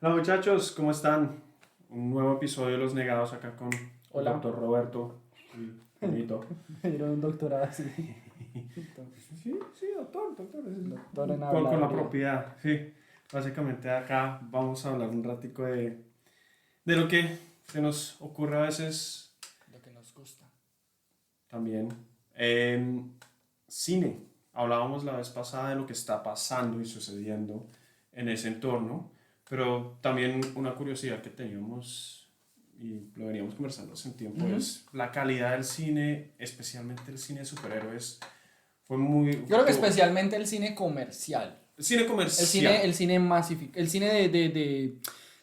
Hola muchachos, ¿cómo están? Un nuevo episodio de Los Negados acá con el Hola. doctor Roberto. Bonito. Me dieron un doctorado así. Sí, doctor, Doctor en con la habladuría. propiedad, sí. Básicamente acá vamos a hablar un ratico de lo que se nos ocurre a veces Lo que nos gusta. también. Cine. Hablábamos la vez pasada de lo que está pasando y sucediendo en ese entorno, pero también una curiosidad que teníamos y lo veníamos conversando hace un tiempo es la calidad del cine, especialmente el cine de superhéroes, fue muy... Yo creo que especialmente el cine comercial. Cine comercial. El cine masificado. El cine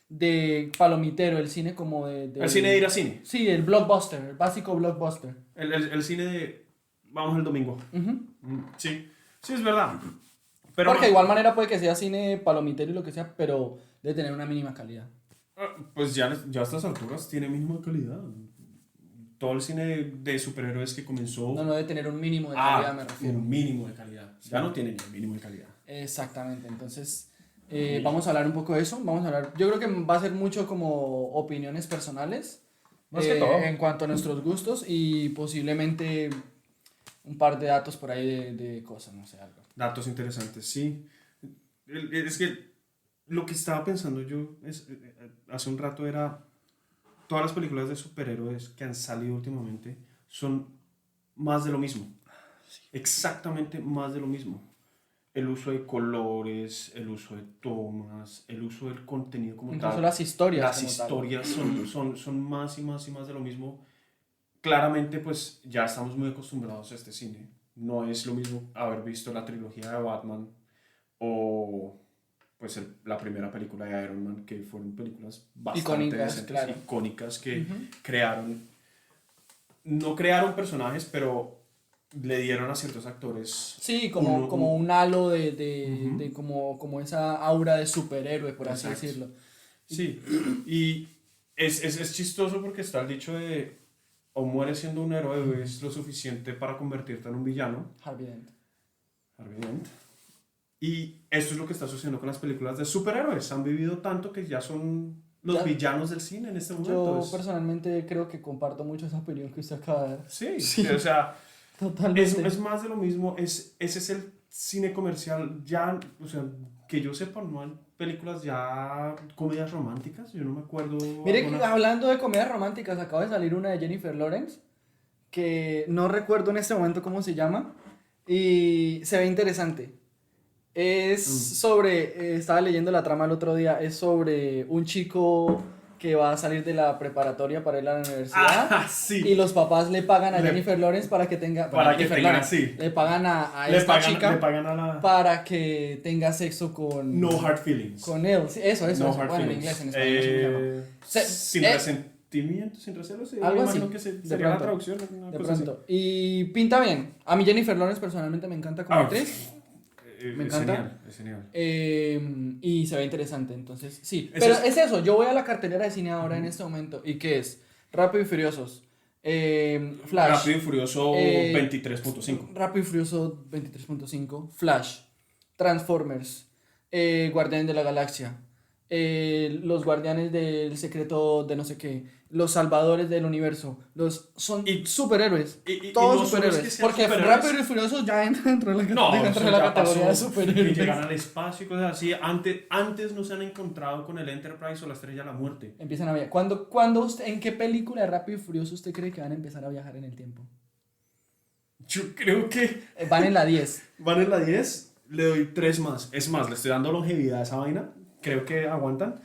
de palomitero. El cine como El cine de ir a cine. Sí, el blockbuster. El básico blockbuster. El cine de... Vamos el domingo. Ujú. Sí, es verdad. Pero Porque de igual manera puede que sea cine palomitero y lo que sea, pero debe tener una mínima calidad. pues ya a estas alturas tiene mínima calidad. Todo el cine de superhéroes que comenzó... No debe tener un mínimo de calidad, me refiero. Un mínimo de calidad. Ya no tiene ni un mínimo de calidad. Exactamente, entonces vamos a hablar un poco de eso, yo creo que va a ser mucho como opiniones personales, Más que todo. en cuanto a nuestros gustos y posiblemente un par de datos por ahí de cosas, no sé, algo. Datos interesantes, sí. Es que lo que estaba pensando yo hace un rato era, todas las películas de superhéroes que han salido últimamente son más de lo mismo. Exactamente más de lo mismo. El uso de colores, el uso de tomas, el uso del contenido como Incluso tal. las historias. Las como historias son más y más y más de lo mismo. Claramente, pues ya estamos muy acostumbrados a este cine. No es lo mismo haber visto la trilogía de Batman o pues la primera película de Iron Man, que fueron películas bastante Icónicas, decentes, claro. icónicas que Ujú. no crearon personajes, pero le dieron a ciertos actores Sí, como un halo de como esa aura de superhéroe, por así Exacto. decirlo. Sí, y es chistoso porque está el dicho de o mueres siendo un héroe o es lo suficiente para convertirte en un villano. Harvey Dent. Harvey Dent. Y esto es lo que está sucediendo con las películas de superhéroes. Han vivido tanto que ya son los Ya. villanos del cine en este momento. Yo personalmente creo que comparto mucho esa opinión que usted acaba de dar. Sí, o sea, Totalmente. es más de lo mismo. Ese es el cine comercial. Ya, o sea, que yo sepa, no hay películas ya comedias románticas. Yo no me acuerdo. Mire que alguna. hablando de comedias románticas, acaba de salir una de Jennifer Lawrence, que no recuerdo en este momento cómo se llama, y se ve interesante. Es sobre, estaba leyendo la trama el otro día, es sobre un chico que va a salir de la preparatoria para ir a la universidad. Sí. Y los papás le pagan a Jennifer Lawrence para que tenga... Para que Jennifer tenga, Lawrence, sí. Le pagan a Le esta pagan, chica le pagan a la... para que tenga sexo con... No hard feelings. Con él. Sí, eso. No hard Bueno, en feelings. inglés, en español, no sé cómo se llama. Sin resentimiento, sin recelos. Algo imagino así, que de sería la pronto. traducción. Una De cosa así. pronto. Y pinta bien. A mí Jennifer Lawrence personalmente me encanta como actriz. Me encanta. Es genial. Y se ve interesante, entonces sí. Eso Pero es- es eso, yo voy a la cartelera de cine ahora en este momento. ¿Y qué es? Rápido y Furiosos. Flash. Rápido y Furioso 23.5. Rápido y Furioso 23.5. Flash. Transformers. Guardianes de la Galaxia. Los Guardianes del Secreto de no sé qué. Los Salvadores del Universo. Son Y- superhéroes. y Todos no solo es superhéroes. que sean Porque superhéroes. Rápido y Furioso ya entra dentro de la, No, dentro eso de la ya categoría de pasó, superhéroes. que llegan al espacio y cosas así. Antes no se han encontrado con el Enterprise o la Estrella de la Muerte. Empiezan a viajar. ¿En qué película de Rápido y Furioso usted cree que van a empezar a viajar en el tiempo? Yo creo que Van en la 10. van en la 10, le doy 3 más. Es más, le estoy dando longevidad a esa vaina. Creo que aguantan.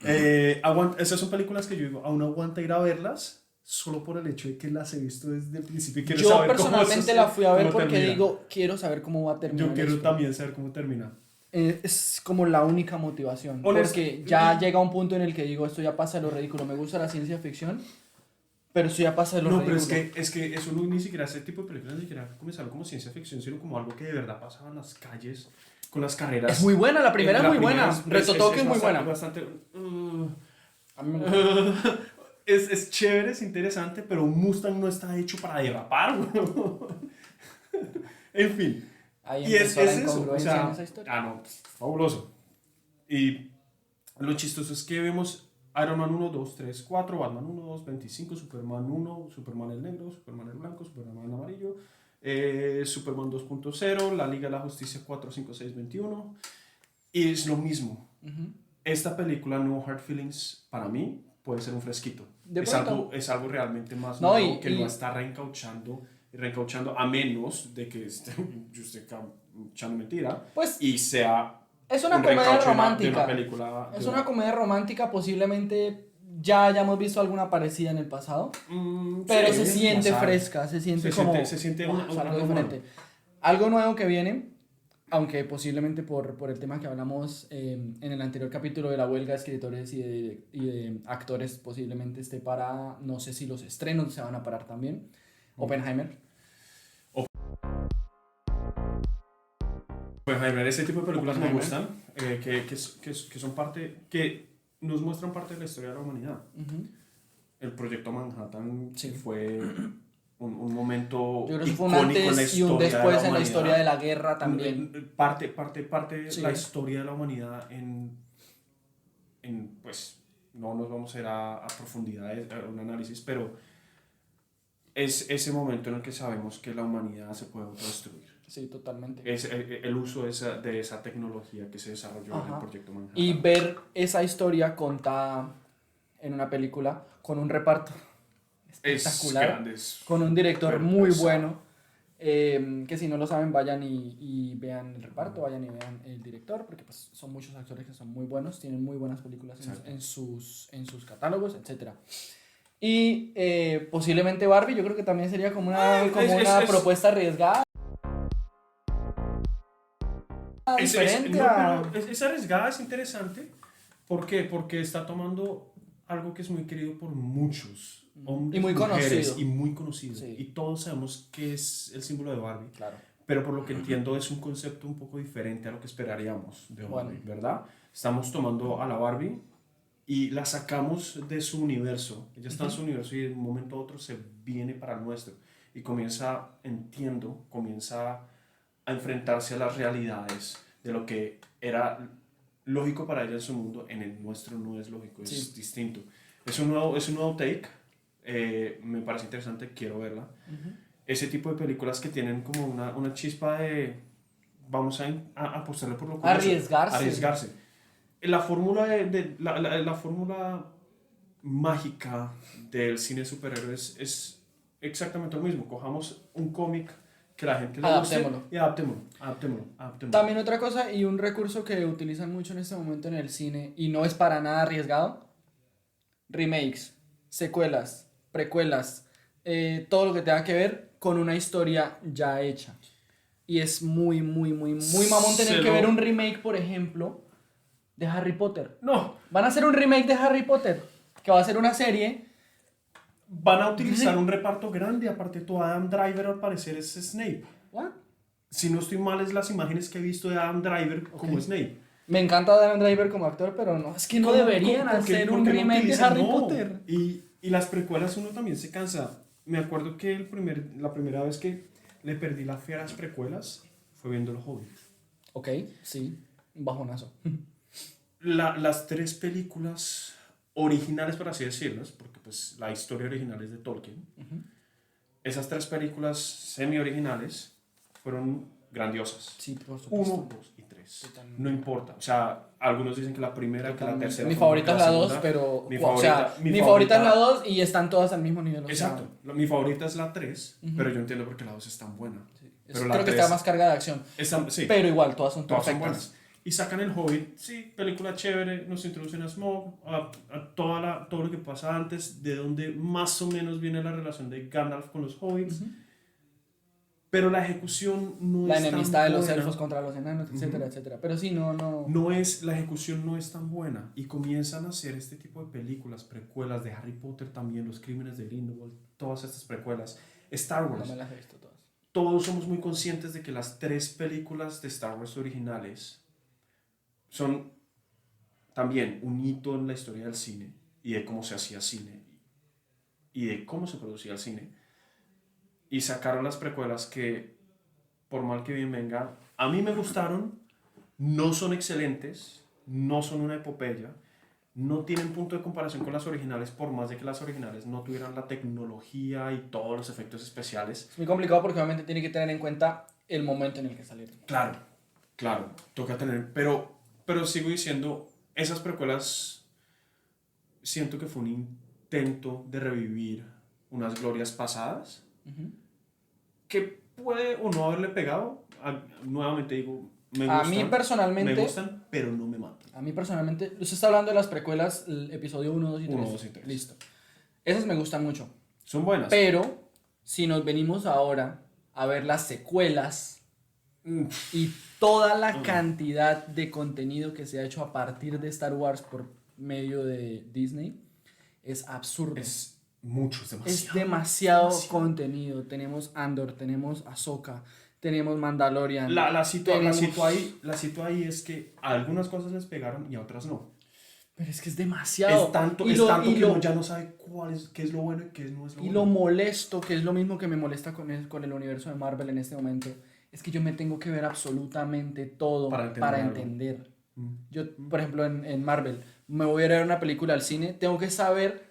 Esas son películas que yo digo, aún aguanta ir a verlas solo por el hecho de que las he visto desde el principio y quiero Yo saber cómo personalmente la fui a ver cómo porque termina. digo, quiero saber cómo va a terminar. Yo quiero esto. también saber cómo termina. Es como la única motivación. Honest- Porque ya llega un punto en el que digo, esto ya pasa de lo ridículo. Me gusta la ciencia ficción, pero esto ya pasa de lo No, pero ridículo. es que eso no, ni siquiera ese tipo de películas ni siquiera comenzaron como ciencia ficción, sino como algo que de verdad pasaba en las calles con las carreras. Es muy buena, la primera es muy buena. Reto Tokio es muy buena. Bastante, A mí me gusta. es chévere, es interesante, pero un Mustang no está hecho para derrapar, weón. En fin. Ahí Y empezó la es eso, o incongruencia en sea, esa historia. no, fabuloso. Y lo chistoso es que vemos Iron Man 1, 2, 3, 4, Batman 1, 2, 25, Superman 1, Superman el negro, Superman el blanco, Superman el amarillo, Superman 2.0, la Liga de la Justicia 4, 5, 6, 21. Y es lo mismo. Ujú. Esta película, No Hard Feelings, para mí, puede ser un fresquito. De pronto. Es algo realmente más No, nuevo que no y está reencauchando, a menos de que yo esté echando mentira pues y sea es una un comedia reencauche de una romántica. película. Es una comedia romántica, posiblemente ya hayamos visto alguna parecida en el pasado, pero Sí, se siente ya sabes. fresca, se siente Se como siente "Wow, es algo algo diferente". nuevo. Algo nuevo que viene, aunque posiblemente por el tema que hablamos en el anterior capítulo de la huelga de escritores y de actores, posiblemente esté para, no sé si los estrenos se van a parar también. Oppenheimer. Pues Jaime, ese tipo de películas me Oppenheimer. gustan, que son parte, que nos muestran parte de la historia de la humanidad. Ujú. El proyecto Manhattan Sí. fue un momento Yo creo que fue un icónico en la antes y un historia de después la en la historia de humanidad. la guerra también. Parte de Sí. la historia de la humanidad pues, no nos vamos a ir a profundidades, a un análisis, pero es ese momento en el que sabemos que la humanidad se puede autodestruir. Sí, totalmente. Es el uso de esa tecnología que se desarrolló en el Ajá. proyecto Manhattan. Y ver esa historia contada en una película con un reparto Es espectacular, grande, con un director pero muy pesado. bueno, que si no lo saben vayan y vean el reparto, vayan y vean el director, porque pues son muchos actores que son muy buenos, tienen muy buenas películas en sus catálogos, etc. Y posiblemente Barbie, yo creo que también sería como una propuesta arriesgada. Diferente Es arriesgada, es interesante. ¿Por qué? Porque está tomando algo que es muy querido por muchos hombres Y muy mujeres, conocido. y muy conocido. Sí. Y todos sabemos que es el símbolo de Barbie. Claro. Pero por lo que entiendo es un concepto un poco diferente a lo que esperaríamos de Barbie, Bueno. ¿verdad? Estamos tomando a la Barbie y la sacamos de su universo. Ella está en su universo y de un momento a otro se viene para el nuestro. Y comienza a enfrentarse a las realidades de lo que era lógico para ella en su mundo, en el nuestro no es lógico, es Sí. distinto. Es un nuevo take, me parece interesante, quiero verla. Ese tipo de películas que tienen como una chispa de vamos a apostarle por lo curioso, arriesgarse. La fórmula la fórmula mágica del cine de superhéroes es exactamente lo mismo. Cojamos un cómic que la gente le guste y adaptémoslo. También otra cosa y un recurso que utilizan mucho en este momento en el cine y no es para nada arriesgado: remakes, secuelas, precuelas, todo lo que tenga que ver con una historia ya hecha. Y es muy mamón tener que ver un remake, por ejemplo, de Harry Potter. No, Van a hacer un remake de Harry Potter, que va a ser una serie. van a utilizar un reparto grande, aparte todo Adam Driver al parecer es Snape. ¿What? Si no estoy mal es las imágenes que he visto de Adam Driver como Snape. Me encanta Adam Driver como actor, pero no, es que no deberían hacer un remake de Harry Potter. Y las precuelas uno también se cansa. Me acuerdo que la primera vez que le perdí la fe a las precuelas fue viendo El Hobbit. Ok, sí, un bajonazo. Las tres películas originales, por así decirlas, porque pues la historia original es de Tolkien, esas tres películas semi-originales fueron grandiosas. Sí, por supuesto. 1, 2 y 3. Totalmente. No importa. O sea, algunos dicen que la primera, Totalmente. que la tercera. Mi favorita es la 2, segunda. pero. Mi Mi favorita es la 2 y están todas al mismo nivel. Exacto. Mi favorita es la 3, pero yo entiendo por qué la 2 es tan buena. Sí. Pero Creo la que 3 está más cargada de acción. sí. Pero igual, todas son Todas son perfectas. buenas. Y sacan el Hobbit, sí, película chévere, nos introducen a Smaug, a todo lo que pasa antes, de donde más o menos viene la relación de Gandalf con los Hobbits. Pero la ejecución no La es tan enemistad de los buena. elfos contra los enanos, etcétera, etcétera. Pero sí, no. La ejecución no es tan buena. Y comienzan a hacer este tipo de películas, precuelas de Harry Potter también, Los Crímenes de Grindelwald, todas estas precuelas. Star Wars. No me las he visto todas. Todos somos muy conscientes de que las tres películas de Star Wars originales son también un hito en la historia del cine y de cómo se hacía cine. y de cómo se producía el cine. Y sacaron las precuelas que, por mal que bien venga, a mí me gustaron, no son excelentes, no son una epopeya, no tienen punto de comparación con las originales, por más de que las originales no tuvieran la tecnología y todos los efectos especiales. Es muy complicado porque obviamente tiene que tener en cuenta el momento en el que salieron. Claro, claro, toca tener, pero sigo diciendo, esas precuelas siento que fue un intento de revivir unas glorias pasadas que puede o no haberle pegado. Nuevamente digo, A mí personalmente, me gustan, pero no me matan. a mí personalmente, usted está hablando de las precuelas, el episodio 1, 2 y 3. 1, 2 y 3. Listo. Esas me gustan mucho. Son buenas. Pero, si nos venimos ahora a ver las secuelas y toda la cantidad de contenido que se ha hecho a partir de Star Wars por medio de Disney, es absurdo. Es mucho, es demasiado. Es demasiado contenido. Tenemos Andor, tenemos Ahsoka, tenemos Mandalorian. La cito ahí es que a algunas cosas les pegaron y a otras no. Pero es que es demasiado. Es tanto que uno ya no sabe qué es lo bueno y qué no es lo bueno. Y lo molesto, que es lo mismo que me molesta con el universo de Marvel en este momento, es que yo me tengo que ver absolutamente todo para entender. Yo, por ejemplo, en Marvel, me voy a ver una película al cine, tengo que saber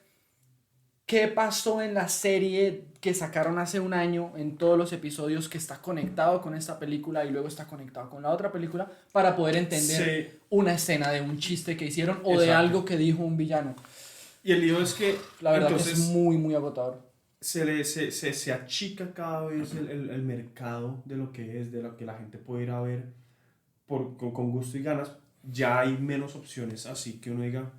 qué pasó en la serie que sacaron hace un año, en todos los episodios, que está conectado con esta película y luego está conectado con la otra película, para poder entender una escena de un chiste que hicieron o de algo que dijo un villano. Y el lío es que, la verdad, entonces, que es muy, muy agotador. Se achica cada vez el mercado de lo que la gente puede ir a ver con gusto y ganas. Ya hay menos opciones, así que uno diga,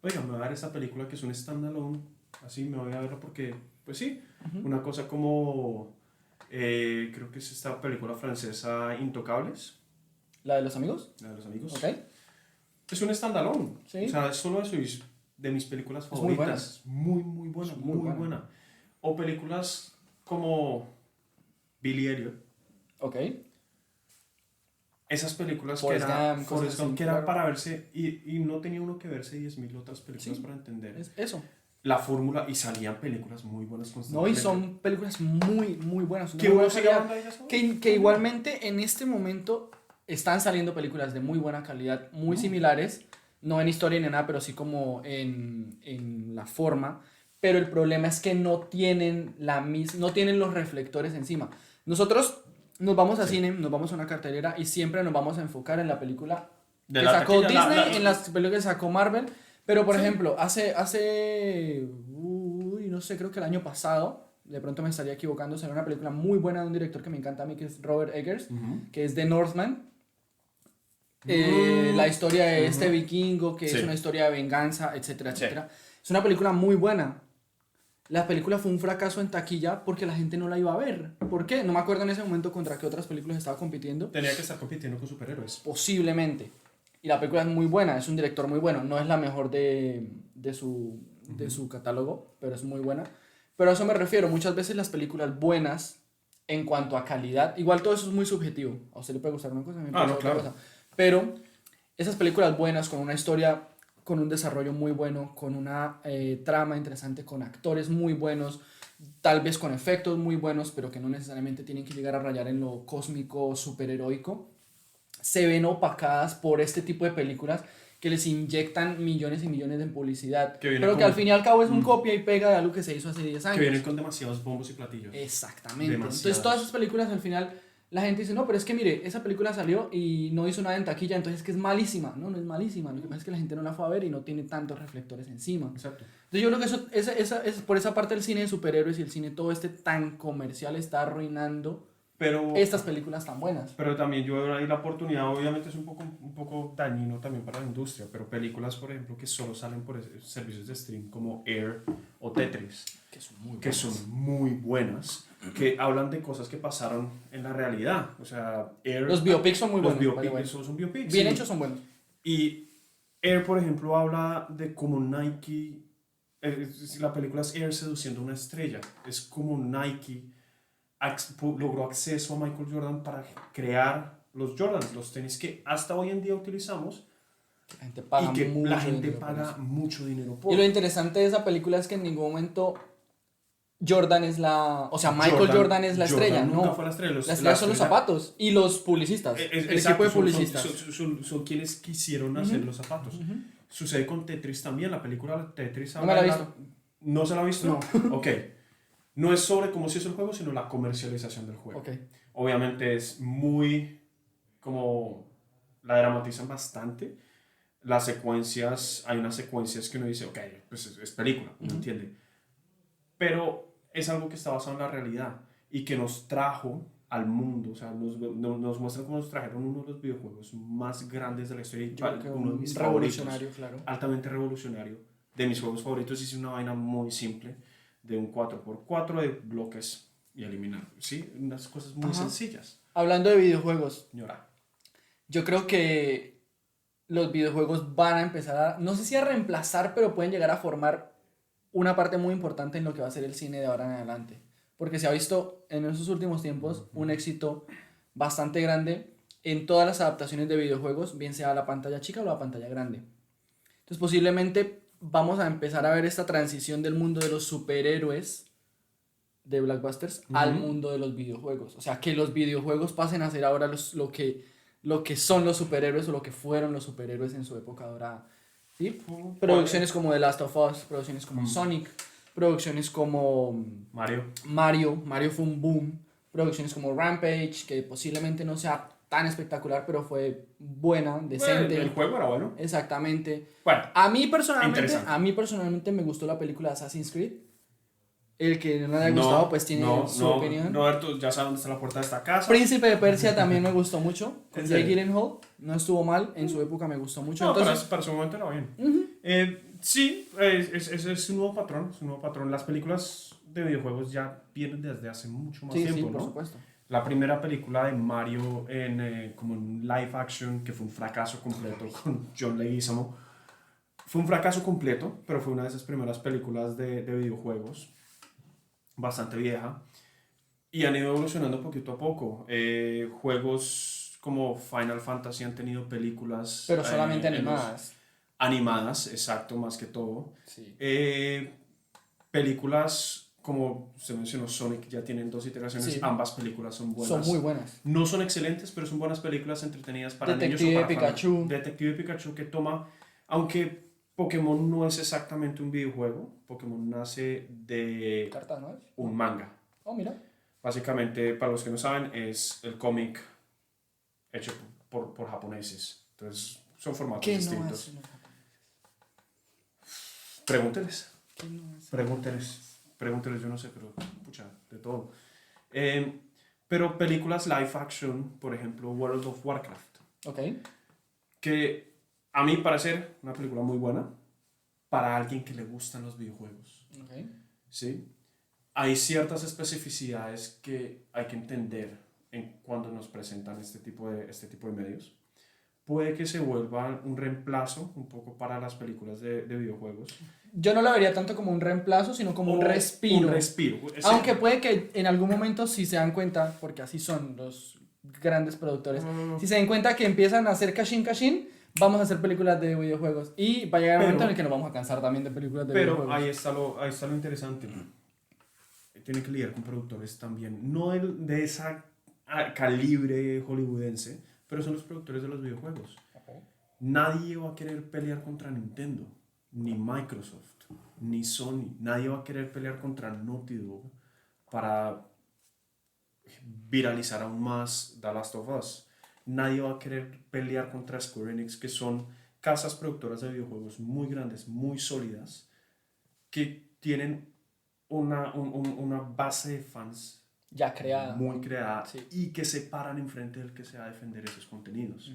oiga, me voy a ver esta película que es un standalone, así me voy a verla porque, pues sí, una cosa como, creo que es esta película francesa Intocables. ¿La de los amigos? La de los amigos. Ok. Es un standalone, ¿Sí? O sea, es solo de mis películas favoritas. Muy buena, muy buena. O películas como Billy Elliot. Ok. Esas películas Forrest que eran para verse y no tenía uno que verse 10.000 otras películas para entender. Es eso. La fórmula, y salían películas muy buenas constantemente. No, y son películas muy, muy buenas. ¿Qué uno sigue hablando de ellas? Que igualmente en este momento están saliendo películas de muy buena calidad, muy similares, no en historia ni nada, pero sí como en la forma. Pero el problema es que no tienen los reflectores encima. Nosotros nos vamos a cine, nos vamos a una cartelera y siempre nos vamos a enfocar en la película que sacó Disney, en las películas que sacó Marvel. Pero, por ejemplo, no sé, creo que el año pasado, de pronto me estaría equivocando, salió una película muy buena de un director que me encanta a mí, que es Robert Eggers, que es The Northman. La historia de este vikingo, que es una historia de venganza, etcétera, etcétera. Es una película muy buena. La película fue un fracaso en taquilla porque la gente no la iba a ver. ¿Por qué? No me acuerdo en ese momento contra qué otras películas estaba compitiendo. Tenía que estar compitiendo con superhéroes. Posiblemente. Y la película es muy buena, es un director muy bueno. No es la mejor de su catálogo, pero es muy buena. Pero a eso me refiero. Muchas veces las películas buenas, en cuanto a calidad, igual todo eso es muy subjetivo. A usted le puede gustar una cosa, a mí me puede gustar otra cosa. Pero esas películas buenas, con una historia, con un desarrollo muy bueno, con una trama interesante, con actores muy buenos, tal vez con efectos muy buenos, pero que no necesariamente tienen que llegar a rayar en lo cósmico, superheroico, se ven opacadas por este tipo de películas que les inyectan millones y millones de publicidad, pero que al fin y al cabo es un copia y pega de algo que se hizo hace 10 años. Que vienen con demasiados bombos y platillos. Exactamente. Entonces todas esas películas al final la gente dice, no, pero es que mire, esa película salió y no hizo nada en taquilla, entonces es que es malísima. No, no es malísima, lo que pasa es que la gente no la fue a ver y no tiene tantos reflectores encima. Exacto. Entonces yo creo que eso es por esa parte del cine de superhéroes y el cine todo tan comercial está arruinando estas películas tan buenas. Pero también yo veo ahí la oportunidad, obviamente es un poco dañino también para la industria, pero películas, por ejemplo, que solo salen por servicios de stream como Air o Tetris, que son muy buenas, que hablan de cosas que pasaron en la realidad. O sea, Air, los biopics son muy buenos. Los biopics son biopics. Bien hechos son buenos. Y Air, por ejemplo, habla de cómo Nike, la película es Air seduciendo a una estrella, es como Nike logró acceso a Michael Jordan para crear los Jordans, los tenis que hasta hoy en día utilizamos. La gente paga y que la gente paga mucho dinero por. Y lo interesante de esa película es que en ningún momento Jordan es la... O sea, Michael Jordan es la estrella, Jordan nunca ¿no? fue la estrella. La estrella son los zapatos y los publicistas. El equipo de publicistas. Son quienes quisieron hacer los zapatos. Sucede con Tetris también. La película Tetris. No me la he visto. ¿No se la ha visto? No. Ok. No es sobre cómo se hizo el juego, sino la comercialización del juego. Ok. Obviamente es muy... como... la dramatizan bastante. Las secuencias... Hay unas secuencias que uno dice, ok, pues es película, uno entiende. Pero es algo que está basado en la realidad y que nos trajo al mundo, o sea, nos muestra cómo nos trajeron uno de los videojuegos más grandes de la historia, Yo creo que uno de mis revolucionario, favoritos, claro. altamente revolucionario, de mis juegos favoritos. Hice una vaina muy simple, de un 4x4 de bloques y eliminar, ¿sí? Unas cosas muy sencillas. Hablando de videojuegos, Señora. yo creo que los videojuegos van a empezar a, no sé si a reemplazar, pero pueden llegar a formar una parte muy importante en lo que va a ser el cine de ahora en adelante. Porque se ha visto en esos últimos tiempos un éxito bastante grande en todas las adaptaciones de videojuegos, bien sea a la pantalla chica o la pantalla grande. Entonces posiblemente vamos a empezar a ver esta transición del mundo de los superhéroes de blockbusters al mundo de los videojuegos. O sea, que los videojuegos pasen a ser ahora lo que son los superhéroes o lo que fueron los superhéroes en su época dorada. ¿Sí? Producciones como The Last of Us, producciones como Sonic, producciones como Mario fue un boom, producciones como Rampage, que posiblemente no sea tan espectacular, pero fue buena, decente. Bueno, el juego era bueno. Exactamente. Bueno, a mí personalmente me gustó la película de Assassin's Creed. El que no le haya gustado, pues tiene su opinión. Roberto, ya sabe dónde está la puerta de esta casa. Príncipe de Persia también me gustó mucho. Con Jake Gyllenhaal. No estuvo mal. En su época me gustó mucho. No, entonces, para su momento era bien. Sí, es un nuevo patrón. Es un nuevo patrón. Las películas de videojuegos ya vienen desde hace mucho más tiempo, sí, ¿no? por supuesto. La primera película de Mario como en live action, que fue un fracaso completo con John Leguizamo. Fue un fracaso completo, pero fue una de esas primeras películas de videojuegos. Bastante vieja, y han ido evolucionando poquito a poco. Juegos como Final Fantasy han tenido películas, pero solamente animadas. Animadas, exacto, más que todo. Sí. Películas como se mencionó, Sonic, ya tienen 2 iteraciones. Sí. Ambas películas son buenas. Son muy buenas. No son excelentes, pero son buenas películas entretenidas para Detective niños o para Pikachu. Detective Pikachu, que toma, aunque Pokémon no es exactamente un videojuego. Pokémon nace de ¿Carta, no es? un manga. Oh, mira. Básicamente, para los que no saben, es el cómic hecho por japoneses. Entonces, son formatos distintos. Pregúnteles. Pregúnteles, yo no sé, pero pucha, de todo. Pero películas live action, por ejemplo, World of Warcraft. Ok. Que a mí parecer una película muy buena para alguien que le gustan los videojuegos. Okay. ¿Sí? Hay ciertas especificidades que hay que entender cuando nos presentan este tipo de medios. Puede que se vuelva un reemplazo un poco para las películas de videojuegos. Yo no la vería tanto como un reemplazo, sino como un respiro. Un respiro. Aunque puede que en algún momento, si se dan cuenta, porque así son los grandes productores, si se dan cuenta que empiezan a hacer cashin, vamos a hacer películas de videojuegos. Y va a llegar un momento en el que nos vamos a cansar también de películas de videojuegos. Pero ahí está lo interesante. Tienen que lidiar con productores también, no de esa calibre hollywoodense, pero son los productores de los videojuegos. Okay. Nadie va a querer pelear contra Nintendo, ni Microsoft, ni Sony. Nadie va a querer pelear contra Naughty Dog para viralizar aún más The Last of Us. Nadie va a querer pelear contra Square Enix, que son casas productoras de videojuegos muy grandes, muy sólidas, que tienen una base de fans ya creada, muy creada, sí. Y que se paran enfrente del que se va a defender esos contenidos.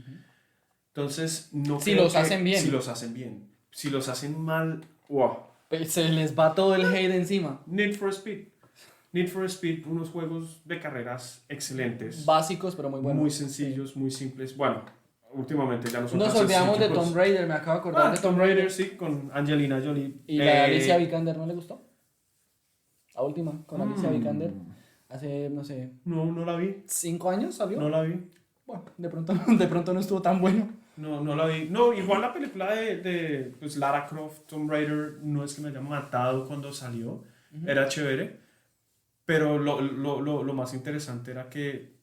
Entonces, no si los hacen bien. Si los hacen bien. Si los hacen mal, wow. Se les va todo el hate encima. Need for Speed, unos juegos de carreras excelentes. Básicos, pero muy buenos. Muy sencillos, sí. Muy simples. Bueno, últimamente ya no son Nos olvidamos de Tomb Raider, me acabo de acordar de Tomb Raider, sí, con Angelina Jolie. ¿Y la de Alicia Vikander no le gustó? La última, con Alicia Vikander. Hace, no sé... No la vi. 5 años salió. No la vi. Bueno, de pronto no estuvo tan bueno. No la vi. No, igual la película de pues, Lara Croft, Tomb Raider, no es que me haya matado cuando salió. Era chévere. Pero lo más interesante era que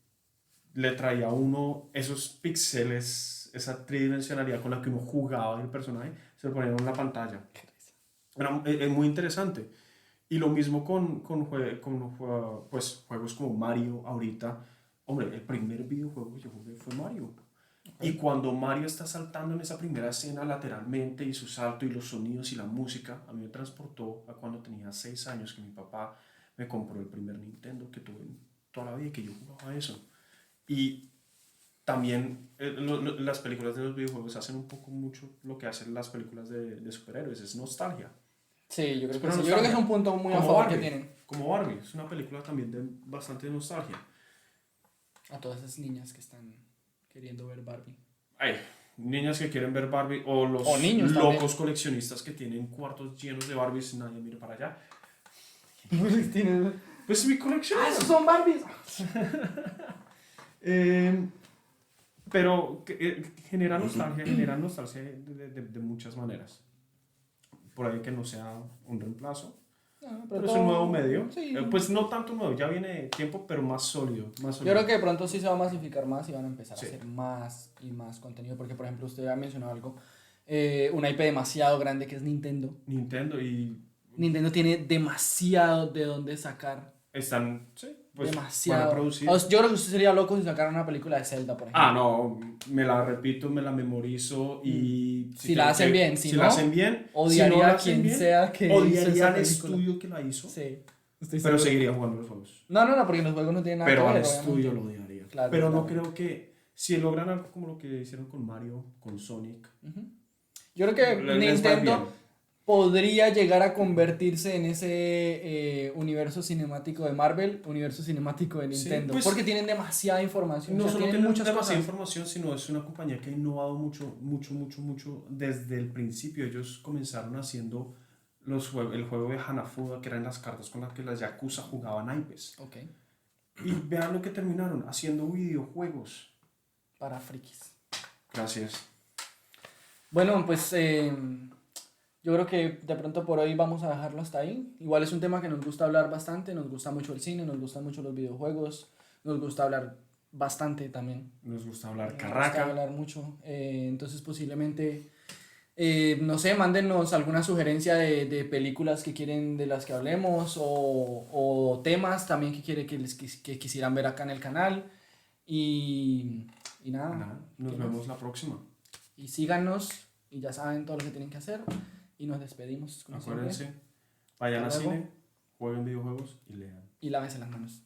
le traía a uno esos píxeles, esa tridimensionalidad con la que uno jugaba el personaje, se lo ponía en la pantalla. Era muy interesante. Y lo mismo pues, juegos como Mario ahorita. Hombre, el primer videojuego que yo jugué fue Mario. Y cuando Mario está saltando en esa primera escena lateralmente y su salto y los sonidos y la música, a mí me transportó a cuando tenía 6 años que mi papá me compró el primer Nintendo que tuve en toda la vida y que yo jugaba eso. Y también las películas de los videojuegos hacen un poco mucho lo que hacen las películas de superhéroes, es nostalgia. Sí, yo creo Es que pura sí. Yo creo que es nostalgia. un punto muy a Como favor que Barbie, tienen. como Barbie, es una película también de bastante nostalgia. A todas esas niñas que están queriendo ver Barbie. Hay niñas que quieren ver Barbie o los O niños locos también. coleccionistas que tienen cuartos llenos de Barbies, nadie mira para allá. Tienen- Pues mi colección. ¡Ah, esos son Barbies! Pero genera nostalgia de muchas maneras. Por ahí que no sea un reemplazo, No, pero es un nuevo medio. Sí. Pues no tanto nuevo, ya viene tiempo, pero más sólido. Más Yo sólido. creo que de pronto sí se va a masificar más y van a empezar Sí. a hacer más y más contenido. Porque, por ejemplo, usted ha mencionado algo. Una IP demasiado grande que es Nintendo. Nintendo y Nintendo tiene demasiado de dónde sacar. están, sí, pues Demasiado. bueno producido. Yo creo que usted sería loco si sacara una película de Zelda, por ejemplo. Ah, no, me la repito, me la memorizo y... Si la hacen bien, si no, la hacen bien, odiaría si no la a hacen quien bien, sea que hizo odiaría esa al película. estudio que la hizo, Sí, estoy pero seguro. seguiría jugando los juegos. No, porque los juegos no tienen nada Pero que al ver, estudio obviamente. lo odiaría. Claro, Pero no claro. creo que si logran algo como lo que hicieron con Mario, con Sonic, Ujú. Yo creo que les va Nintendo bien. podría llegar a convertirse en ese universo cinemático de Marvel, universo cinemático de Sí, Nintendo. pues, porque tienen demasiada información. No o sea, solo tienen tienen muchas demasiada cosas. información, sino es una compañía que ha innovado mucho desde el principio. Ellos comenzaron haciendo el juego de Hanafuda, que eran las cartas con las que las Yakuza jugaban naipes. Ok, Y vean lo que terminaron, haciendo videojuegos. para frikis. Gracias. Bueno, pues yo creo que de pronto por hoy vamos a dejarlo hasta ahí. Igual es un tema que nos gusta hablar bastante, nos gusta mucho el cine, nos gustan mucho los videojuegos, nos gusta hablar bastante también. Nos gusta hablar Nos gusta carraca. hablar mucho. Entonces posiblemente, no sé, mándenos alguna sugerencia de películas que quieren de las que hablemos o temas también que quiere que quisieran ver acá en el canal. Y nada. Nada, nos ¿qué más? vemos la próxima. Y síganos y ya saben todo lo que tienen que hacer. Y nos despedimos. Como Acuérdense, siempre. vayan al Hasta luego. cine, jueguen videojuegos y lean. Y lávense las manos.